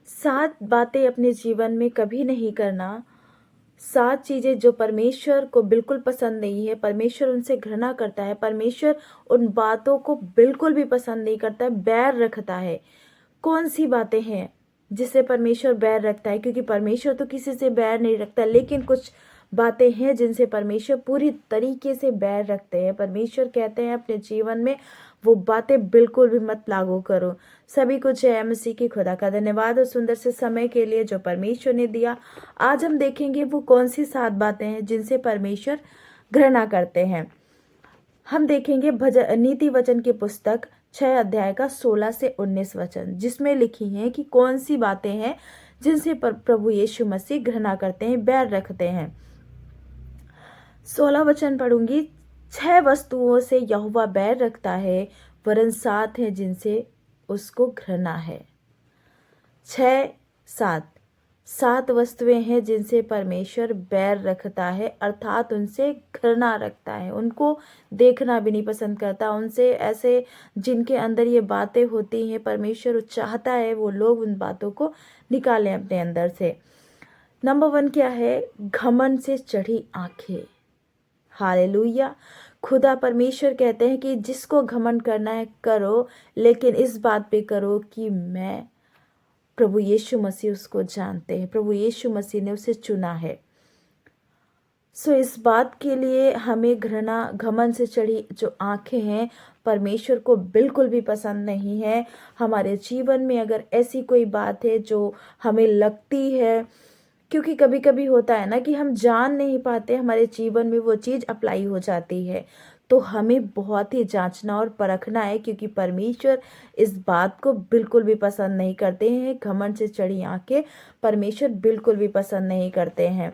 7 बातें अपने जीवन में कभी नहीं करना। 7 चीज़ें जो परमेश्वर को बिल्कुल पसंद नहीं है, परमेश्वर उनसे घृणा करता है, परमेश्वर उन बातों को बिल्कुल भी पसंद नहीं करता है, बैर रखता है। कौन-सी बातें हैं जिससे परमेश्वर बैर रखता है? क्योंकि परमेश्वर तो किसी से बैर नहीं रखता, लेकिन कुछ बातें हैं जिनसे परमेश्वर पूरी तरीके से बैर रखते हैं। परमेश्वर कहते हैं अपने जीवन में वो बातें बिल्कुल भी मत लागू करो। सभी को जय मसीह की। खुदा का धन्यवाद और सुंदर से समय के लिए जो परमेश्वर ने दिया। आज हम देखेंगे वो कौन सी 7 बातें हैं जिनसे परमेश्वर घृणा करते हैं। हम देखेंगे नीति वचन की पुस्तक 6 अध्याय का 16 से 19 वचन, जिसमें लिखी हैं कि कौन सी बातें हैं जिनसे प्रभु यीशु मसीह घृणा करते हैं, बैर रखते हैं। 16 वचन पढ़ूंगी। 6 वस्तुओं से यहोवा बैर रखता है, वरन 7 हैं जिनसे उसको घृणा है। 6 7 वस्तुएं हैं जिनसे परमेश्वर बैर रखता है, अर्थात उनसे घृणा रखता है, उनको देखना भी नहीं पसंद करता। उनसे ऐसे जिनके अंदर ये बातें होती हैं, परमेश्वर चाहता है वो लोग उन बातों को निकालें अपने अंदर से। नंबर 1 क्या है? घमंड से चढ़ी आंखें। हालेलुया। खुदा परमेश्वर कहते हैं कि जिसको घमंड करना है करो, लेकिन इस बात पे करो कि मैं प्रभु यीशु मसीह उसको जानते हैं, प्रभु यीशु मसीह ने उसे चुना है। इस बात के लिए हमें घृणा, घमंड से चढ़ी जो आंखें हैं, परमेश्वर को बिल्कुल भी पसंद नहीं है। हमारे जीवन में अगर ऐसी कोई बात है जो हमें लगती है, क्योंकि कभी कभी होता है ना कि हम जान नहीं पाते, हमारे जीवन में वो चीज़ अप्लाई हो जाती है, तो हमें बहुत ही जांचना और परखना है, क्योंकि परमेश्वर इस बात को बिल्कुल भी पसंद नहीं करते हैं। घमंड से चढ़ी आंखें परमेश्वर बिल्कुल भी पसंद नहीं करते हैं।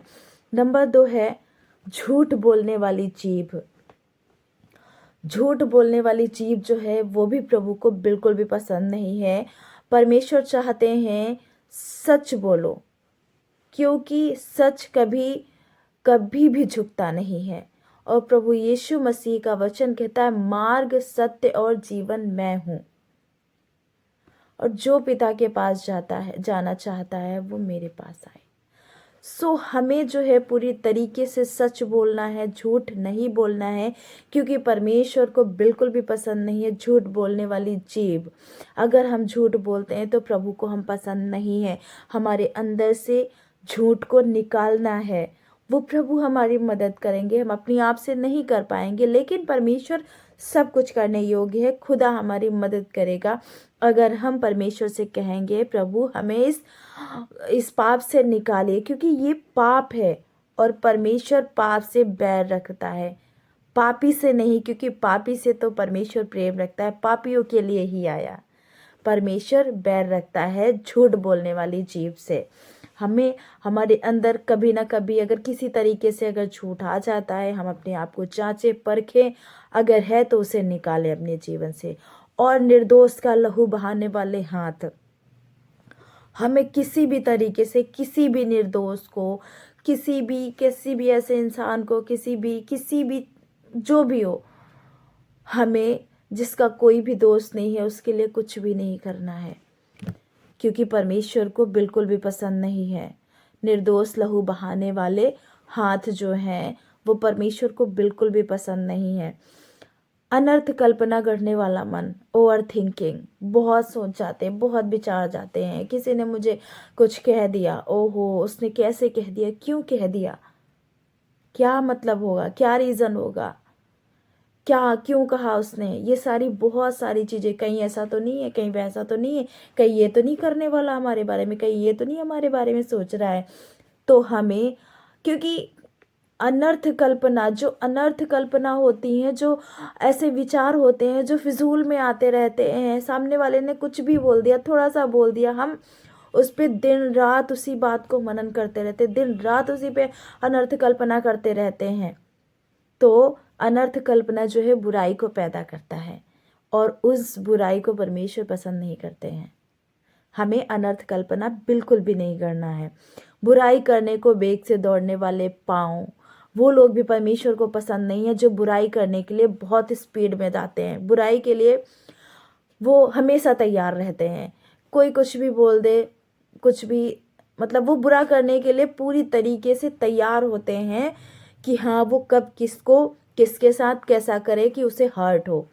नंबर 2 है झूठ बोलने वाली जीभ। झूठ बोलने वाली जीभ जो है वो भी प्रभु को बिल्कुल भी पसंद नहीं है। परमेश्वर चाहते हैं सच बोलो, क्योंकि सच कभी कभी भी झुकता नहीं है। और प्रभु यीशु मसीह का वचन कहता है मार्ग, सत्य और जीवन मैं हूँ, और जो पिता के पास जाना चाहता है वो मेरे पास आए। हमें जो है पूरी तरीके से सच बोलना है, झूठ नहीं बोलना है, क्योंकि परमेश्वर को बिल्कुल भी पसंद नहीं है झूठ बोलने वाली जीभ। अगर हम झूठ बोलते हैं तो प्रभु को हम पसंद नहीं है। हमारे अंदर से झूठ को निकालना है, वो प्रभु हमारी मदद करेंगे। हम अपनी आप से नहीं कर पाएंगे, लेकिन परमेश्वर सब कुछ करने योग्य है। खुदा हमारी मदद करेगा अगर हम परमेश्वर से कहेंगे प्रभु हमें इस पाप से निकालिए, क्योंकि ये पाप है और परमेश्वर पाप से बैर रखता है, पापी से नहीं, क्योंकि पापी से तो परमेश्वर प्रेम रखता है, पापियों के लिए ही आया। परमेश्वर बैर रखता है झूठ बोलने वाली जीभ से। हमें हमारे अंदर कभी ना कभी अगर किसी तरीके से अगर झूठ आ जाता है, हम अपने आप को जांचें परखें, अगर है तो उसे निकालें अपने जीवन से। और निर्दोष का लहू बहाने वाले हाथ, हमें किसी भी तरीके से किसी भी निर्दोष को, किसी भी ऐसे इंसान को, किसी भी जो भी हो, हमें जिसका कोई भी दोष नहीं है उसके लिए कुछ भी नहीं करना है, क्योंकि परमेश्वर को बिल्कुल भी पसंद नहीं है। निर्दोष लहू बहाने वाले हाथ जो हैं वो परमेश्वर को बिल्कुल भी पसंद नहीं है। अनर्थ कल्पना करने वाला मन, ओवर थिंकिंग, बहुत सोच जाते हैं, बहुत विचार जाते हैं। किसी ने मुझे कुछ कह दिया, ओहो उसने कैसे कह दिया, क्यों कह दिया, क्या मतलब होगा, क्या रीज़न होगा, क्या क्यों कहा उसने, ये सारी बहुत सारी चीज़ें, कहीं ऐसा तो नहीं है, कहीं वैसा तो नहीं है, कहीं ये तो नहीं करने वाला हमारे बारे में, कहीं ये तो नहीं हमारे बारे में सोच रहा है। तो हमें, क्योंकि जो अनर्थ कल्पना होती हैं, जो ऐसे विचार होते हैं जो फिजूल में आते रहते हैं, सामने वाले ने कुछ भी बोल दिया, थोड़ा सा बोल दिया, हम उस पे दिन रात उसी बात को मनन करते रहते, दिन रात उसी पे अनर्थ कल्पना करते रहते हैं। तो अनर्थ कल्पना जो है बुराई को पैदा करता है, और उस बुराई को परमेश्वर पसंद नहीं करते हैं। हमें अनर्थ कल्पना बिल्कुल भी नहीं करना है। बुराई करने को बेग से दौड़ने वाले पाँव, वो लोग भी परमेश्वर को पसंद नहीं है जो बुराई करने के लिए बहुत स्पीड में जाते हैं। बुराई के लिए वो हमेशा तैयार रहते हैं, कोई कुछ भी बोल दे, कुछ भी मतलब वो बुरा करने के लिए पूरी तरीके से तैयार होते हैं कि हाँ वो कब किसको किसके साथ कैसा करे कि उसे हर्ट हो।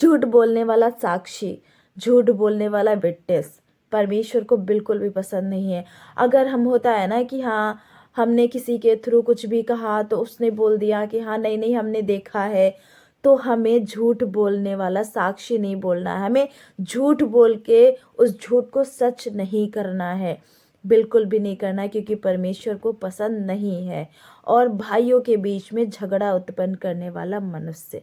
झूठ बोलने वाला साक्षी, झूठ बोलने वाला विटनेस परमेश्वर को बिल्कुल भी पसंद नहीं है। अगर हम होता है ना कि हाँ हमने किसी के थ्रू कुछ भी कहा तो उसने बोल दिया कि हाँ नहीं नहीं हमने देखा है, तो हमें झूठ बोलने वाला साक्षी नहीं बोलना है। हमें झूठ बोल के उस झूठ को सच नहीं करना है, बिल्कुल भी नहीं करना है, क्योंकि परमेश्वर को पसंद नहीं है। और भाइयों के बीच में झगड़ा उत्पन्न करने वाला मनुष्य,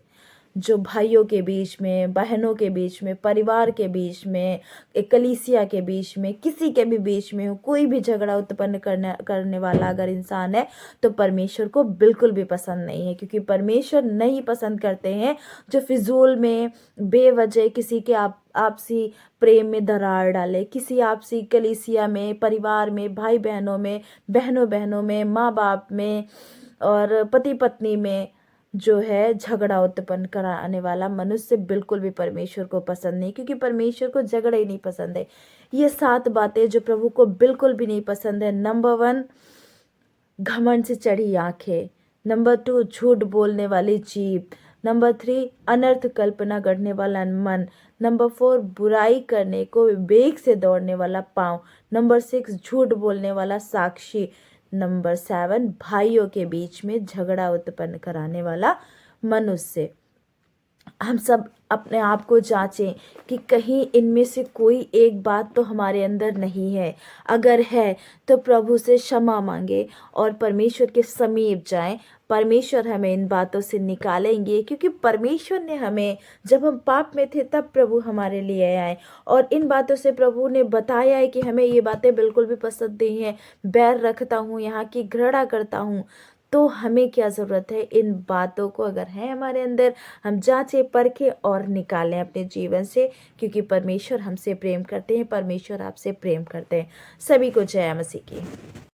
जो भाइयों के बीच में, बहनों के बीच में, परिवार के बीच में, एक कलीसिया के बीच में, किसी के भी बीच में हो, कोई भी झगड़ा उत्पन्न करने वाला अगर इंसान है तो परमेश्वर को बिल्कुल भी पसंद नहीं है। क्योंकि परमेश्वर नहीं पसंद करते हैं जो फिजूल में बेवजह किसी के आपसी प्रेम में दरार डाले, किसी आपसी कलीसिया में, परिवार में, भाई बहनों में, बहनों बहनों में, माँ बाप में और पति पत्नी में जो है झगड़ा उत्पन्न कराने वाला मनुष्य बिल्कुल भी परमेश्वर को पसंद नहीं, क्योंकि परमेश्वर को झगड़ा ही नहीं पसंद है। ये 7 बातें जो प्रभु को बिल्कुल भी नहीं पसंद है। नंबर 1, घमंड से चढ़ी आंखें। नंबर 2, झूठ बोलने वाली जीभ। नंबर 3, अनर्थ कल्पना गढ़ने वाला मन। नंबर 4, बुराई करने को विवेक से दौड़ने वाला पाँव। नंबर 6, झूठ बोलने वाला साक्षी। नंबर 7, भाइयों के बीच में झगड़ा उत्पन्न कराने वाला मनुष्य। हम सब अपने आप को जांचें कि कहीं इनमें से कोई एक बात तो हमारे अंदर नहीं है। अगर है तो प्रभु से क्षमा मांगे और परमेश्वर के समीप जाएं। परमेश्वर हमें इन बातों से निकालेंगे, क्योंकि परमेश्वर ने हमें, जब हम पाप में थे तब प्रभु हमारे लिए आए और इन बातों से प्रभु ने बताया है कि हमें ये बातें बिल्कुल भी पसंद नहीं है, बैर रखता हूँ, यहाँ की घृणा करता हूँ। तो हमें क्या ज़रूरत है, इन बातों को अगर है हमारे अंदर, हम जांचें परखें और निकालें अपने जीवन से, क्योंकि परमेश्वर हमसे प्रेम करते हैं, परमेश्वर आपसे प्रेम करते हैं। सभी को जय मसीह की।